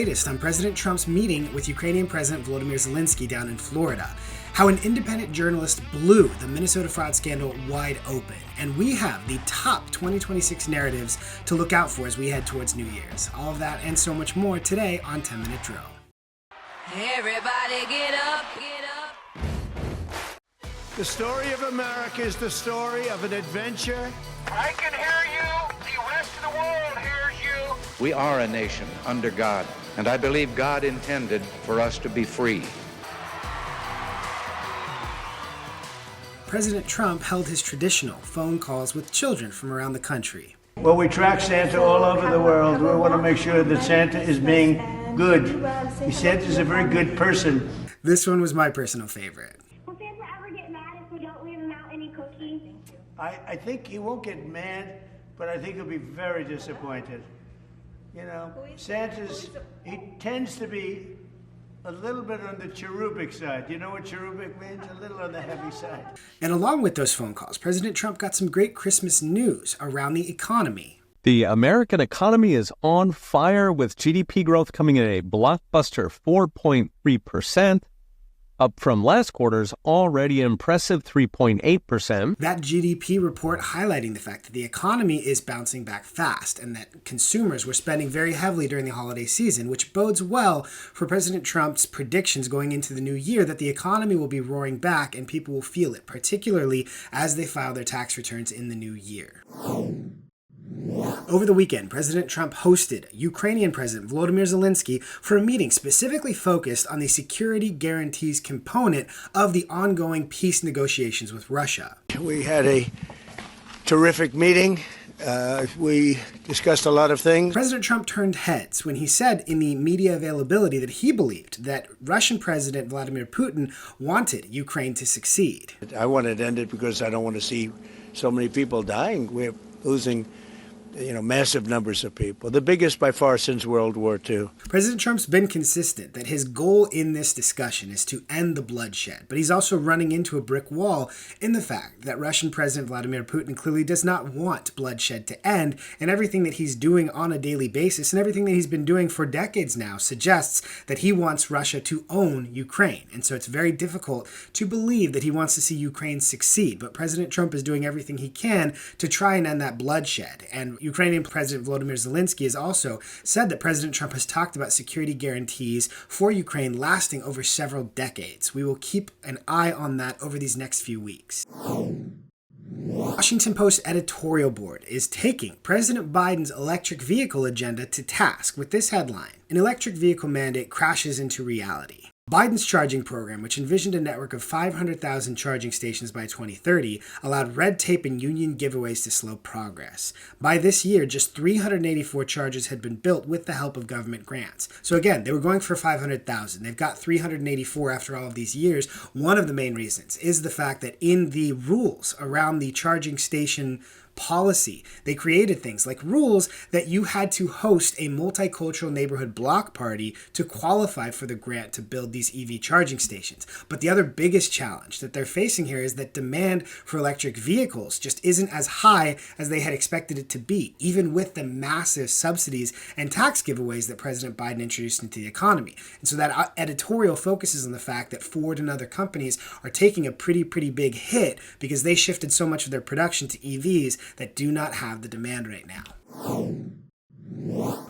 latest on President Trump's meeting with Ukrainian President Vladimir Zelenskyy down in Florida. How an independent journalist blew the Minnesota fraud scandal wide open. And we have the top 2026 narratives to look out for as we head towards New Year's. All of that and so much more today on 10 Minute Drill. Everybody get up, get up. The story of America is the story of an adventure. I can hear you. The rest of the world hears you. We are a nation under God, and I believe God intended for us to be free. President Trump held his traditional phone calls with children from around the country. Well, we track Santa all over the world. We want to make sure that Santa is being good. Santa's a very good person. This one was my personal favorite. Will Santa ever get mad if we don't leave him out any cookies? I think he won't get mad, but I think he'll be very disappointed. You know, he tends to be a little bit on the cherubic side. You know what cherubic means? A little on the heavy side. And along with those phone calls, President Trump got some great Christmas news around the economy. The American economy is on fire, with GDP growth coming in at a blockbuster 4.3%, up from last quarter's already impressive 3.8%. That GDP report highlighting the fact that the economy is bouncing back fast and that consumers were spending very heavily during the holiday season, which bodes well for President Trump's predictions going into the new year that the economy will be roaring back and people will feel it, particularly as they file their tax returns in the new year. Over the weekend, President Trump hosted Ukrainian President Vladimir Zelenskyy for a meeting specifically focused on the security guarantees component of the ongoing peace negotiations with Russia. We had a terrific meeting. We discussed a lot of things. President Trump turned heads when he said in the media availability that he believed that Russian President Vladimir Putin wanted Ukraine to succeed. I want it ended because I don't want to see so many people dying. We're losing massive numbers of people, the biggest by far since World War II. President Trump's been consistent that his goal in this discussion is to end the bloodshed, but he's also running into a brick wall in the fact that Russian President Vladimir Putin clearly does not want bloodshed to end, and everything that he's doing on a daily basis and everything that he's been doing for decades now suggests that he wants Russia to own Ukraine. And so it's very difficult to believe that he wants to see Ukraine succeed, but President Trump is doing everything he can to try and end that bloodshed. And Ukrainian President Vladimir Zelenskyy has also said that President Trump has talked about security guarantees for Ukraine lasting over several decades. We will keep an eye on that over these next few weeks. Washington Post editorial board is taking President Biden's electric vehicle agenda to task with this headline: "An electric vehicle mandate crashes into reality." Biden's charging program, which envisioned a network of 500,000 charging stations by 2030, allowed red tape and union giveaways to slow progress. By this year, just 384 chargers had been built with the help of government grants. So again, they were going for 500,000. They've got 384 after all of these years. One of the main reasons is the fact that in the rules around the charging station policy, they created things like rules that you had to host a multicultural neighborhood block party to qualify for the grant to build these EV charging stations. But the other biggest challenge that they're facing here is that demand for electric vehicles just isn't as high as they had expected it to be, even with the massive subsidies and tax giveaways that President Biden introduced into the economy. And so that editorial focuses on the fact that Ford and other companies are taking a pretty big hit because they shifted so much of their production to EVs that do not have the demand right now.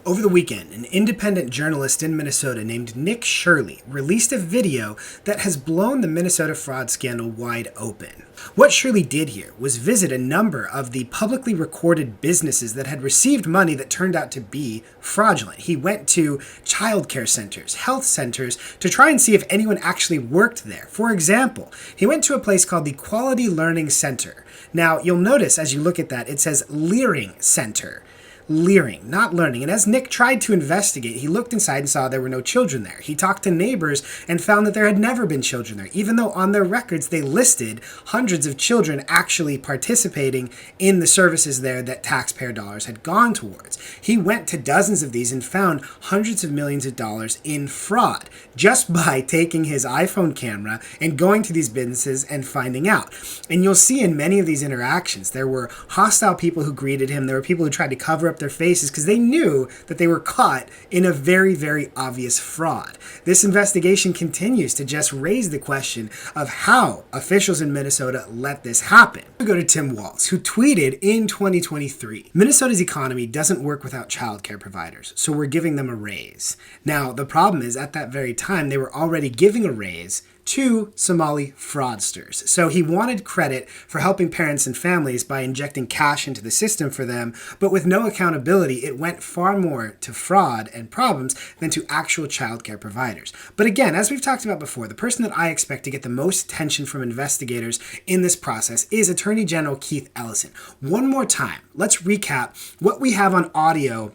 Over the weekend, an independent journalist in Minnesota named Nick Shirley released a video that has blown the Minnesota fraud scandal wide open. What Shirley did here was visit a number of the publicly recorded businesses that had received money that turned out to be fraudulent. He went to childcare centers, health centers, to try and see if anyone actually worked there. For example, he went to a place called the Quality Learning Center. Now, you'll notice as you look at that, it says Leering Center. Leering, not learning. And as Nick tried to investigate, he looked inside and saw there were no children there. He talked to neighbors and found that there had never been children there, even though on their records they listed hundreds of children actually participating in the services there that taxpayer dollars had gone towards. He went to dozens of these and found hundreds of millions of dollars in fraud just by taking his iPhone camera and going to these businesses and finding out. And you'll see in many of these interactions, there were hostile people who greeted him. There were people who tried to cover up up their faces because they knew that they were caught in a very, very obvious fraud. This investigation continues to just raise the question of how officials in Minnesota let this happen. We go to Tim Walz, who tweeted in 2023, Minnesota's economy doesn't work without childcare providers, so we're giving them a raise. Now, the problem is at that very time, they were already giving a raise to Somali fraudsters. So he wanted credit for helping parents and families by injecting cash into the system for them, but with no accountability, it went far more to fraud and problems than to actual childcare providers. But again, as we've talked about before, the person that I expect to get the most attention from investigators in this process is Attorney General Keith Ellison. One more time, let's recap what we have on audio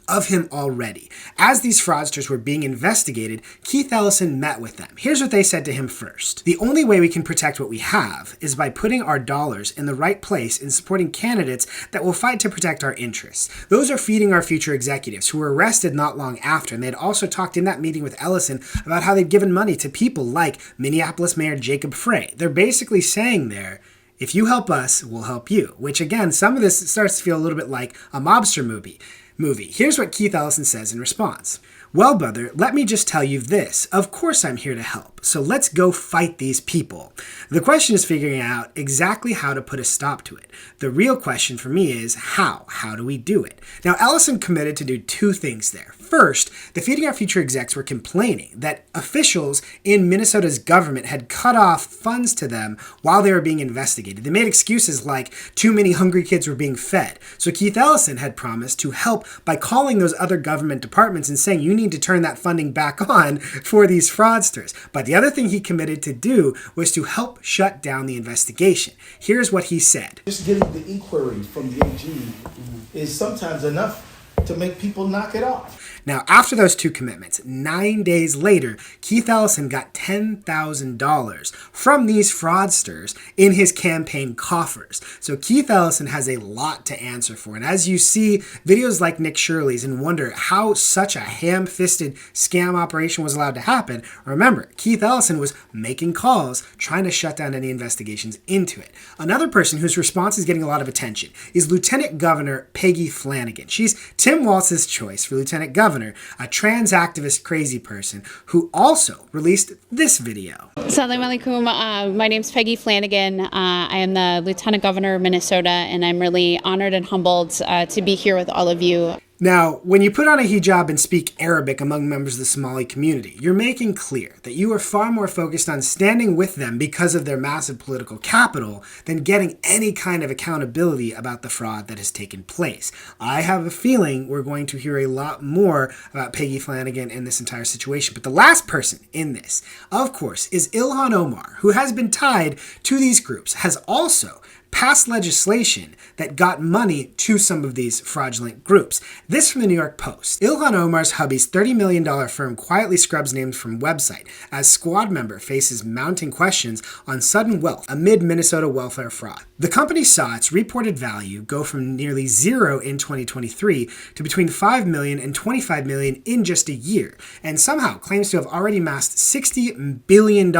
of him already. As these fraudsters were being investigated, Keith Ellison met with them. Here's what they said to him first. The only way we can protect what we have is by putting our dollars in the right place and supporting candidates that will fight to protect our interests. Those are feeding our future executives who were arrested not long after, and they had also talked in that meeting with Ellison about how they'd given money to people like Minneapolis Mayor Jacob Frey. They're basically saying there, if you help us, we'll help you. Which again, some of this starts to feel a little bit like a mobster movie. Here's what Keith Ellison says in response. Well, brother, let me just tell you this. Of course I'm here to help. So let's go fight these people. The question is figuring out exactly how to put a stop to it. The real question for me is how? How do we do it? Now, Ellison committed to do two things there. First, the Feeding Our Future execs were complaining that officials in Minnesota's government had cut off funds to them while they were being investigated. They made excuses like too many hungry kids were being fed. So Keith Ellison had promised to help by calling those other government departments and saying, you need to turn that funding back on for these fraudsters. But the other thing he committed to do was to help shut down the investigation. Here's what he said. Just getting the inquiry from the AG is sometimes enough to make people knock it off. Now, after those two commitments, 9 days later, Keith Ellison got $10,000 from these fraudsters in his campaign coffers. So Keith Ellison has a lot to answer for. And as you see videos like Nick Shirley's and wonder how such a ham-fisted scam operation was allowed to happen, remember, Keith Ellison was making calls trying to shut down any investigations into it. Another person whose response is getting a lot of attention is Lieutenant Governor Peggy Flanagan. She's Tim Walz's choice for Lieutenant Governor, a trans activist crazy person who also released this video. Assalamu alaikum. My name's Peggy Flanagan. I am the Lieutenant Governor of Minnesota, and I'm really honored and humbled to be here with all of you. Now, when you put on a hijab and speak Arabic among members of the Somali community, you're making clear that you are far more focused on standing with them because of their massive political capital than getting any kind of accountability about the fraud that has taken place. I have a feeling we're going to hear a lot more about Peggy Flanagan in this entire situation. But the last person in this, of course, is Ilhan Omar, who has been tied to these groups, has also passed legislation that got money to some of these fraudulent groups. This from the New York Post. Ilhan Omar's hubby's $30 million firm quietly scrubs names from website as squad member faces mounting questions on sudden wealth amid Minnesota welfare fraud. The company saw its reported value go from nearly zero in 2023 to between $5 million and $25 million in just a year, and somehow claims to have already amassed $60 billion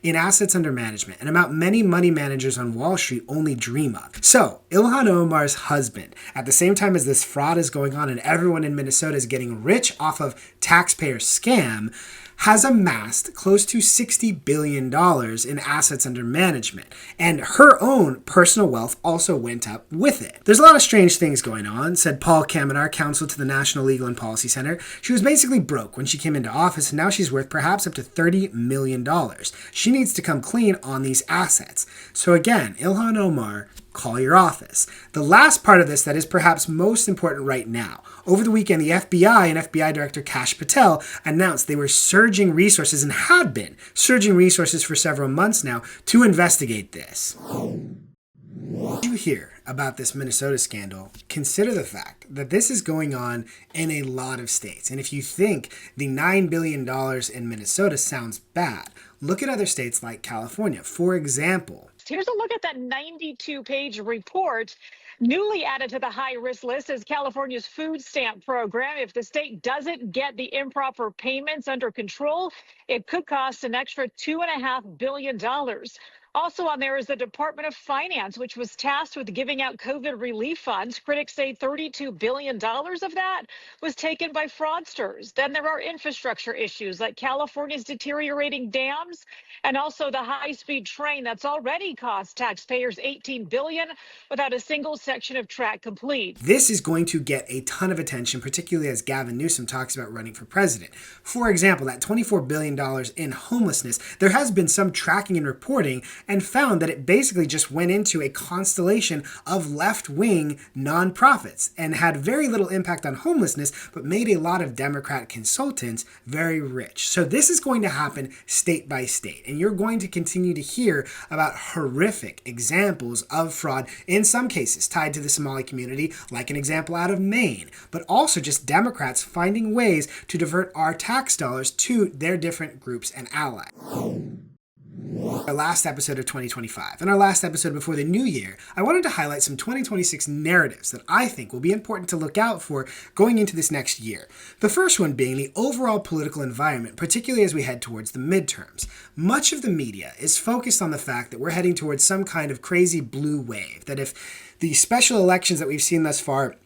in assets under management, an amount many money managers on Wall Street only dream of. So, Ilhan Omar's husband, at the same time as this fraud is going on and everyone in Minnesota is getting rich off of taxpayer scam, has amassed close to $60 billion in assets under management, and her own personal wealth also went up with it. There's a lot of strange things going on, said Paul Kamenar, counsel to the National Legal and Policy Center. She was basically broke when she came into office, and now she's worth perhaps up to $30 million. She needs to come clean on these assets. So again, Ilhan Omar, call your office. The last part of this that is perhaps most important right now. Over the weekend, the FBI and FBI Director Kash Patel announced they were surging resources and had been surging resources for several months now to investigate this. What you hear about this Minnesota scandal, consider the fact that this is going on in a lot of states. And if you think the $9 billion in Minnesota sounds bad, look at other states like California. For example, here's a look at that 92-page report. Newly added to the high-risk list is California's food stamp program. If the state doesn't get the improper payments under control, it could cost an extra $2.5 billion. Also on there is the Department of Finance, which was tasked with giving out COVID relief funds. Critics say $32 billion of that was taken by fraudsters. Then there are infrastructure issues like California's deteriorating dams and also the high-speed train that's already cost taxpayers $18 billion without a single section of track complete. This is going to get a ton of attention, particularly as Gavin Newsom talks about running for president. For example, that $24 billion in homelessness, there has been some tracking and reporting and found that it basically just went into a constellation of left-wing nonprofits and had very little impact on homelessness, but made a lot of Democrat consultants very rich. So this is going to happen state by state, and you're going to continue to hear about horrific examples of fraud, in some cases tied to the Somali community, like an example out of Maine, but also just Democrats finding ways to divert our tax dollars to their different groups and allies. Our last episode of 2025 and our last episode before the new year, I wanted to highlight some 2026 narratives that I think will be important to look out for going into this next year. The first one being the overall political environment, particularly as we head towards the midterms. Much of the media is focused on the fact that we're heading towards some kind of crazy blue wave, that if the special elections that we've seen thus far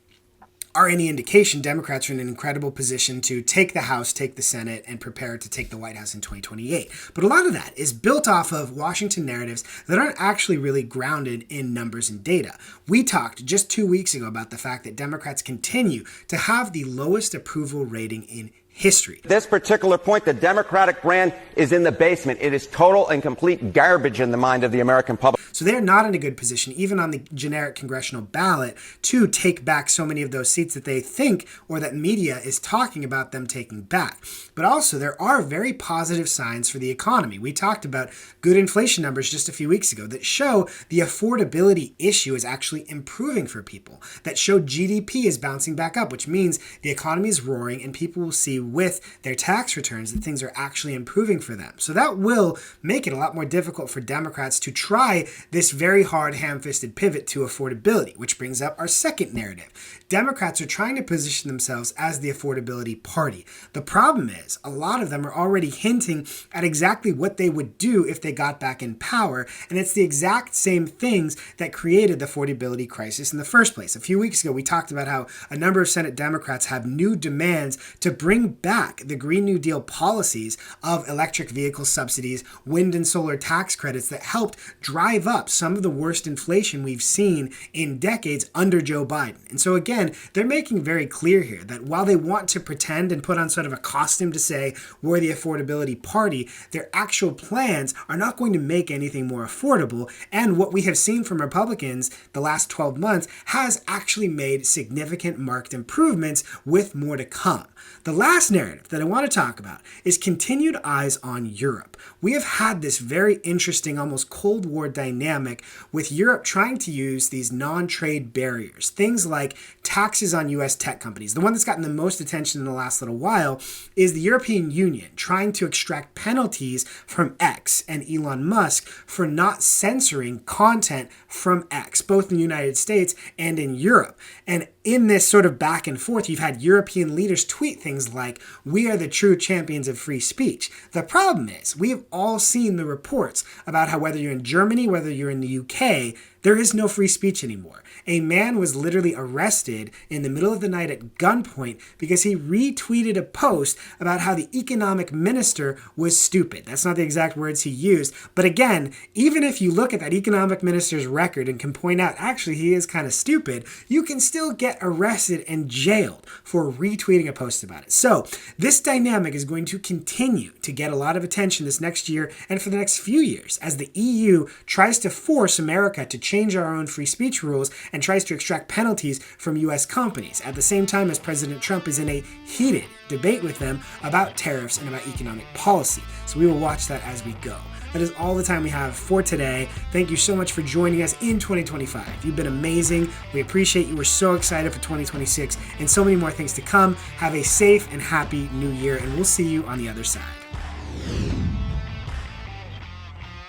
are any indication, Democrats are in an incredible position to take the House, take the Senate, and prepare to take the White House in 2028. But a lot of that is built off of Washington narratives that aren't actually really grounded in numbers and data. We talked just 2 weeks ago about the fact that Democrats continue to have the lowest approval rating in history. This particular point, the Democratic brand is in the basement. It is total and complete garbage in the mind of the American public. So they're not in a good position, even on the generic congressional ballot, to take back so many of those seats that they think, or that media is talking about them taking back. But also, there are very positive signs for the economy. We talked about good inflation numbers just a few weeks ago that show the affordability issue is actually improving for people, that show GDP is bouncing back up, which means the economy is roaring and people will see with their tax returns that things are actually improving for them. So that will make it a lot more difficult for Democrats to try this very hard ham-fisted pivot to affordability, which brings up our second narrative. Democrats are trying to position themselves as the affordability party. The problem is a lot of them are already hinting at exactly what they would do if they got back in power, and it's the exact same things that created the affordability crisis in the first place. A few weeks ago, we talked about how a number of Senate Democrats have new demands to bring back the Green New Deal policies of electric vehicle subsidies, wind and solar tax credits that helped drive up some of the worst inflation we've seen in decades under Joe Biden. And so again, they're making very clear here that while they want to pretend and put on sort of a costume to say we're the affordability party, their actual plans are not going to make anything more affordable. And what we have seen from Republicans the last 12 months has actually made significant marked improvements, with more to come. The last narrative that I want to talk about is continued eyes on Europe. We have had this very interesting, almost Cold War dynamic with Europe trying to use these non-trade barriers, things like taxes on U.S. tech companies. The one that's gotten the most attention in the last little while is the European Union trying to extract penalties from X and Elon Musk for not censoring content from X, both in the United States and in Europe. And in this sort of back and forth, you've had European leaders tweet things like, "We are the true champions of free speech." The problem is, we have all seen the reports about how whether you're in Germany, whether you're in the UK, there is no free speech anymore. A man was literally arrested in the middle of the night at gunpoint because he retweeted a post about how the economic minister was stupid. That's not the exact words he used. But again, even if you look at that economic minister's record and can point out, actually, he is kind of stupid, you can still get arrested and jailed for retweeting a post about it. So this dynamic is going to continue to get a lot of attention this next year and for the next few years as the EU tries to force America to change our own free speech rules and tries to extract penalties from U.S. companies, at the same time as President Trump is in a heated debate with them about tariffs and about economic policy. So we will watch that as we go. That is all the time we have for today. Thank you so much for joining us in 2025. You've been amazing. We appreciate you. We're so excited for 2026 and so many more things to come. Have a safe and happy new year, and we'll see you on the other side.